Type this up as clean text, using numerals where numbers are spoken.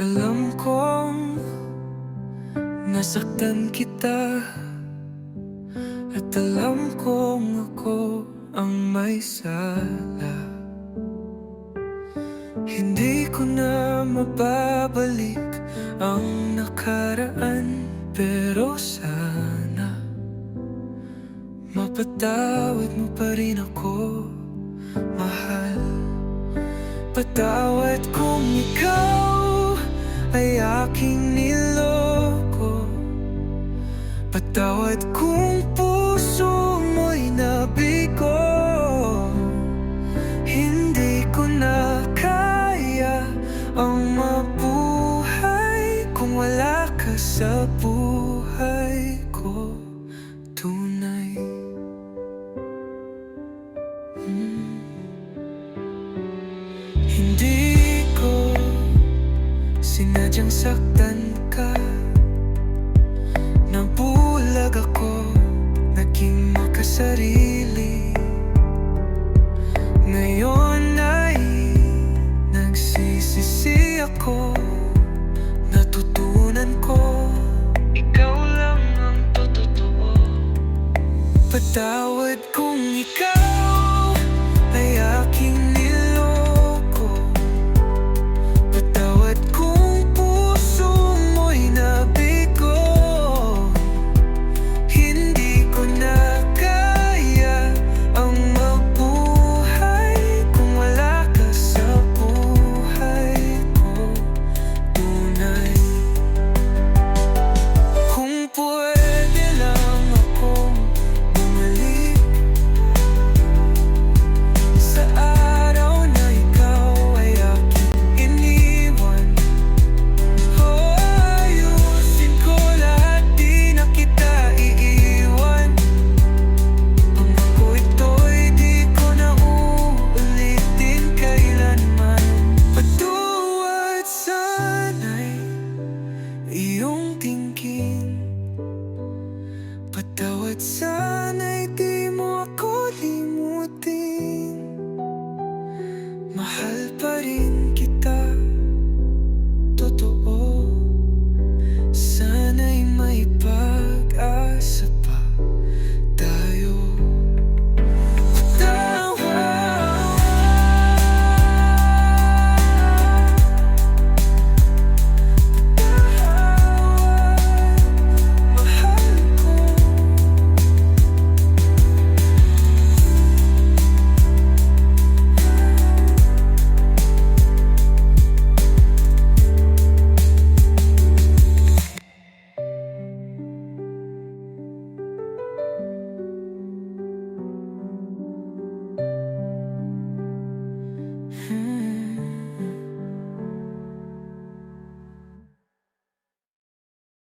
Alam kong nasaktan kita, at alam kong ako ang may sala. Hindi ko na mababalik ang nakaraan, pero sana mapatawad mo pa rin ako, mahal. Patawad kung ikaw ay aking niloko. Patawad kung puso mo'y nabigo. Hindi ko na kaya ang mabuhay kung wala ka sa buhay ko. Tunay. Hindi ko sinadyang saktan ka. Nabulag ako, naging makasarili. Ngayon ay nagsisisi ako. Natutunan ko, ikaw lang ang totoo. Patawad kung ikaw